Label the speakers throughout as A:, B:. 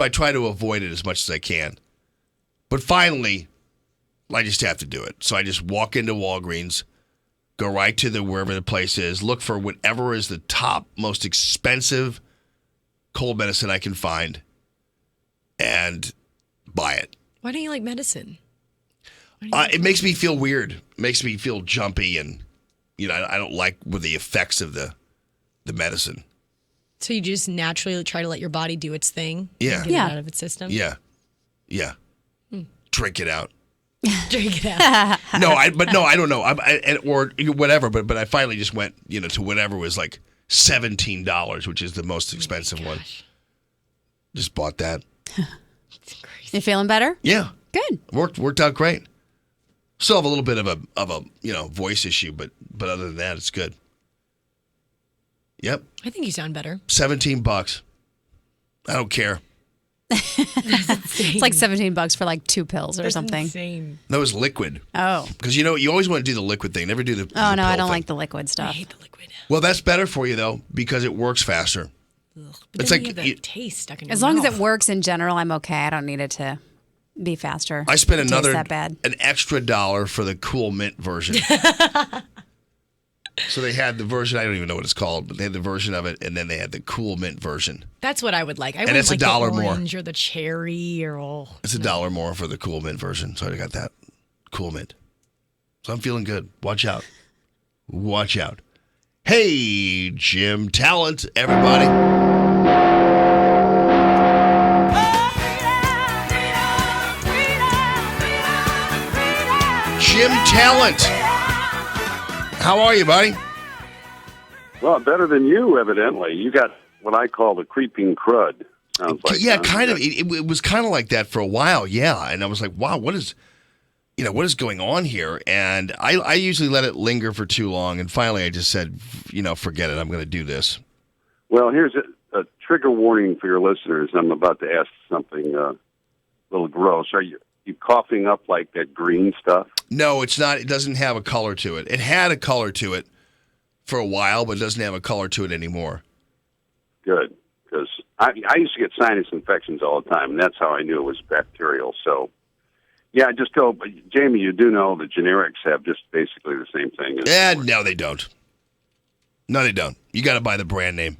A: I try to avoid it as much as I can. But finally, I just have to do it. So I just walk into Walgreens, go right to wherever the place is, look for whatever is the top, most expensive cold medicine I can find, and buy it.
B: Why don't you like medicine?
A: It makes me feel weird. It makes me feel jumpy, and I don't like with the effects of the medicine.
B: So you just naturally try to let your body do its thing?
A: Yeah.
B: And get it out of its system?
A: Yeah. Drink it out.
B: Drink it out.
A: I don't know. Or whatever, but I finally just went, to whatever was like $17, which is the most expensive one. Just bought that.
B: It's crazy.
C: You feeling better?
A: Yeah.
C: Good.
A: Worked out great. Still have a little bit of a voice issue, but other than that, it's good. Yep.
B: I think you sound better.
A: $17. I don't care.
C: It's like $17 for like 2 pills or something.
B: Insane.
A: That was liquid.
C: Oh.
A: Because you always want to do the liquid thing. Never do the
C: Oh, no, I don't
A: thing.
C: like the liquid
B: I
C: stuff.
B: hate the liquid.
A: Well, that's better for you, though, because it works faster.
B: But
A: It's
B: then
A: like
B: you have the taste stuck in your
C: As long as
B: mouth.
C: it works in general, I'm okay. I don't need it to be faster.
A: I spent
C: It tastes
A: another
C: that bad.
A: an extra $1 for the Cool Mint version. So they had the version, I don't even know what it's called, but they had the version of it, and then they had the Cool Mint version.
B: That's what I would like. I
A: And
B: wouldn't
A: it's
B: like
A: $1
B: the
A: more.
B: orange or the cherry or all.
A: It's $1 more for the Cool Mint version, so I got that Cool Mint. So I'm feeling good. Watch out. Watch out. Hey, Jim Talent, everybody. Jim Talent. How are you, buddy?
D: Well, better than you, evidently. You got what I call the creeping crud. Sounds like.
A: Yeah, kind of. It was kind of like that for a while, yeah. And I was like, wow, what is going on here? And I usually let it linger for too long. And finally, I just said, forget it. I'm going to do this.
D: Well, here's a trigger warning for your listeners. I'm about to ask something a little gross. Are you coughing up like that green stuff?
A: No, it's not. It doesn't have a color to it. It had a color to it for a while, but it doesn't have a color to it anymore.
D: Good, because I used to get sinus infections all the time, and that's how I knew it was bacterial. So, yeah, just go. Jamie, you do know the generics have just basically the same thing.
A: No, they don't. No, they don't. You got to buy the brand name.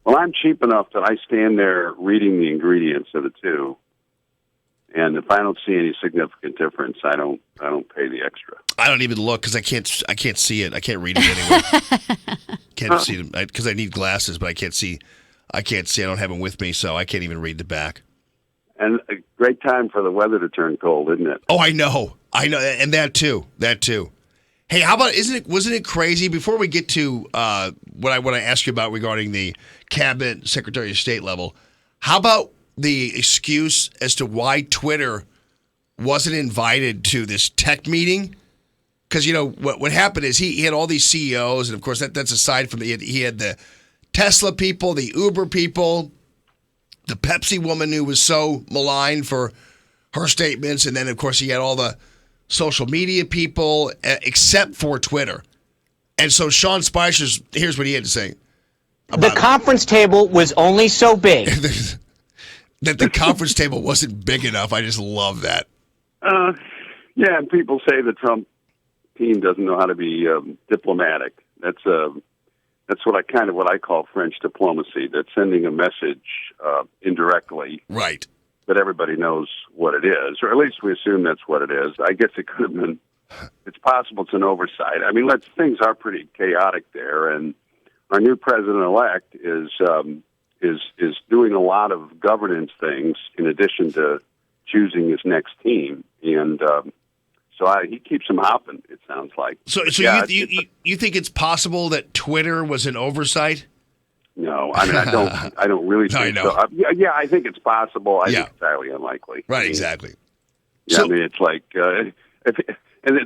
D: Well, I'm cheap enough that I stand there reading the ingredients of the two. And if I don't see any significant difference, I don't pay the extra.
A: I don't even look because I can't see it. I can't read it anyway. Can't see them because I need glasses, but I can't see. I don't have them with me, so I can't even read the back.
D: And a great time for the weather to turn cold, isn't it?
A: Oh, I know, and that too. Hey, how about wasn't it crazy? Before we get to what I want to ask you about regarding the cabinet Secretary of State level, how about the excuse as to why Twitter wasn't invited to this tech meeting? Because, what happened is he had all these CEOs, and of course that's aside from he had the Tesla people, the Uber people, the Pepsi woman who was so maligned for her statements, and then of course he had all the social media people except for Twitter. And so Sean Spicer, here's what he had to say.
E: The conference table was only so big.
A: That the conference table wasn't big enough. I just love that.
D: Yeah, and people say the Trump team doesn't know how to be diplomatic. That's what I call French diplomacy. That's sending a message indirectly,
A: right?
D: But everybody knows what it is, or at least we assume that's what it is. I guess it could have been. It's possible it's an oversight. I mean, things are pretty chaotic there, and our new president-elect is doing a lot of governance things in addition to choosing his next team, and he keeps them hopping. It sounds like.
A: So yeah, you think it's possible that Twitter was an oversight?
D: No, I mean I don't really think so. Yeah, I think it's possible. I think it's highly unlikely.
A: Right, exactly.
D: Yeah, I mean it's like, and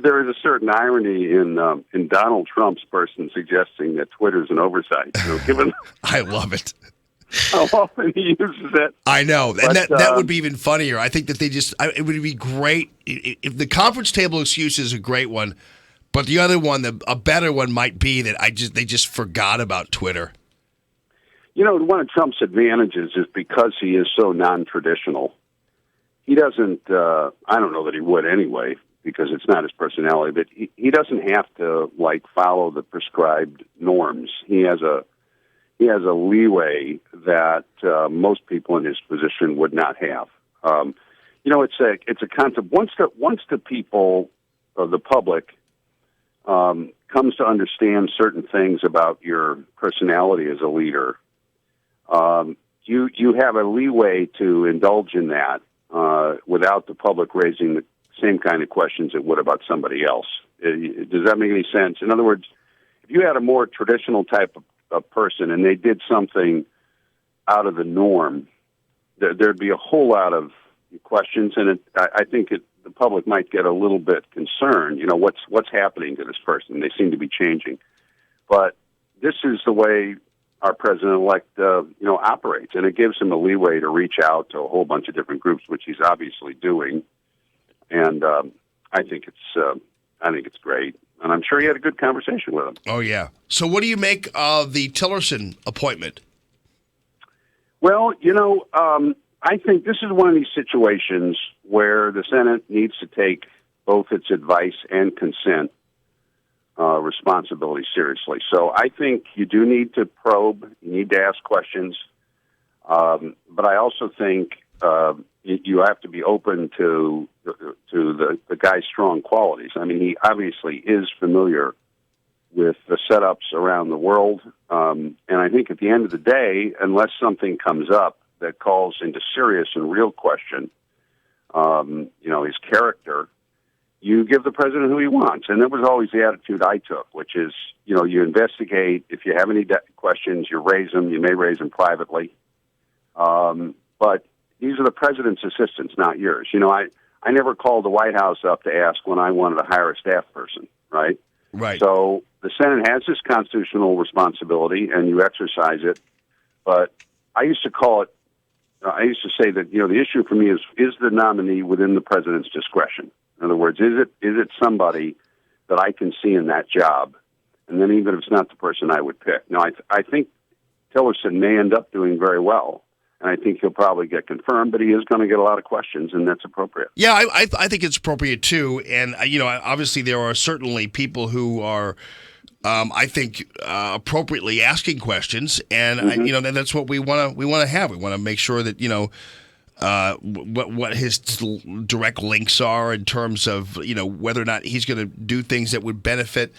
D: there is a certain irony in Donald Trump's person suggesting that Twitter's an oversight. Given
A: I love it.
D: How often he uses it.
A: I know. And that would be even funnier. I think that it would be great if the conference table excuse is a great one, but the other one, a better one might be that they just forgot about Twitter.
D: One of Trump's advantages is because he is so non-traditional. He doesn't, I don't know that he would anyway, because it's not his personality, but he doesn't have to, follow the prescribed norms. He has a leeway that most people in his position would not have. It's a concept. Once the people, the public, comes to understand certain things about your personality as a leader, you have a leeway to indulge in that without the public raising the same kind of questions it would about somebody else. Does that make any sense? In other words, if you had a more traditional type of person and they did something out of the norm, there'd be a whole lot of questions, and I think the public might get a little bit concerned. What's happening to this person? They seem to be changing, but this is the way our president-elect operates, and it gives him a leeway to reach out to a whole bunch of different groups, which he's obviously doing. And I think it's great, and I'm sure he had a good conversation with him.
A: Oh yeah. So what do you make of the Tillerson appointment?
D: Well, I think this is one of these situations where the Senate needs to take both its advice and consent responsibility seriously. So I think you do need to probe. You need to ask questions. But I also think you have to be open to the guy's strong qualities. I mean, he obviously is familiar with the setups around the world. And I think at the end of the day, unless something comes up that calls into serious and real question, his character, you give the president who he wants. And that was always the attitude I took, which is, you investigate. If you have any questions, you raise them. You may raise them privately. But these are the president's assistants, not yours. I never called the White House up to ask when I wanted to hire a staff person, right?
A: Right.
D: So the Senate has this constitutional responsibility, and you exercise it. But I used to say that, the issue for me is the nominee within the president's discretion? In other words, is it somebody that I can see in that job? And then even if it's not the person I would pick. Now, I think Tillerson may end up doing very well, and I think he'll probably get confirmed, but he is going to get a lot of questions, and that's appropriate.
A: Yeah, I think it's appropriate too. And, obviously there are certainly people who are, I think, appropriately asking questions, and and that's what we want to have. We want to make sure that what his direct links are in terms of whether or not he's going to do things that would benefit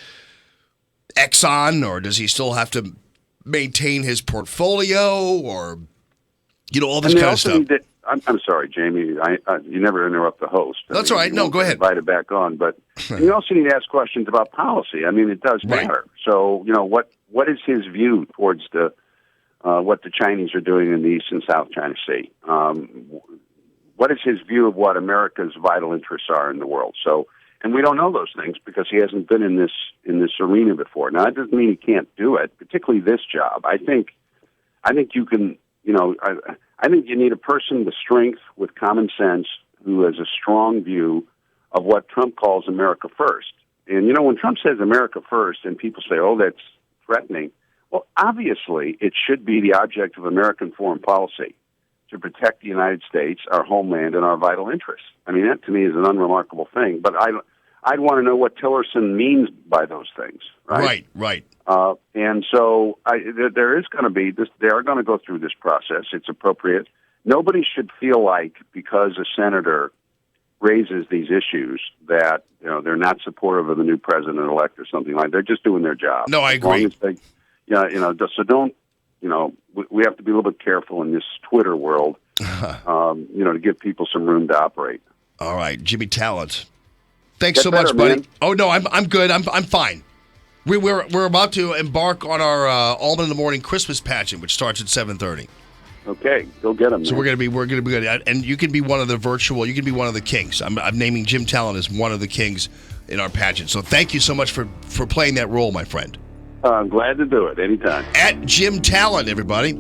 A: Exxon, or does he still have to maintain his portfolio, or all this kind of stuff.
D: I'm sorry, Jamie. You never interrupt the host.
A: That's all right. No, go ahead.
D: Invite it back on, but you also need to ask questions about policy. I mean, it does matter. So, what is his view towards what the Chinese are doing in the East and South China Sea? What is his view of what America's vital interests are in the world? So, and we don't know those things because he hasn't been in this arena before. Now, that doesn't mean he can't do it, particularly this job. I think you can. I think you need a person with strength, with common sense, who has a strong view of what Trump calls America first. And, when Trump says America first and people say, oh, that's threatening, well, obviously it should be the object of American foreign policy to protect the United States, our homeland, and our vital interests. I mean, that to me is an unremarkable thing. But I'd want to know what Tillerson means by those things, right?
A: Right.
D: And so there is going to be this. They are going to go through this process. It's appropriate. Nobody should feel like because a senator raises these issues that they're not supportive of the new president-elect or something like that. They're just doing their job.
A: No, I agree.
D: So don't. We have to be a little bit careful in this Twitter world. To give people some room to operate.
A: All right, Jimmy Talent. Thanks
D: Get
A: so
D: better,
A: much, buddy.
D: Man.
A: Oh no, I'm good. I'm fine. We're about to embark on our Almond in the Morning Christmas pageant, which starts at 7:30.
D: Okay, go get them.
A: So we're gonna be good, and you can be one of the virtual. You can be one of the kings. I'm naming Jim Talent as one of the kings in our pageant. So thank you so much for playing that role, my friend.
D: I'm glad to do it anytime.
A: At Jim Talent, everybody.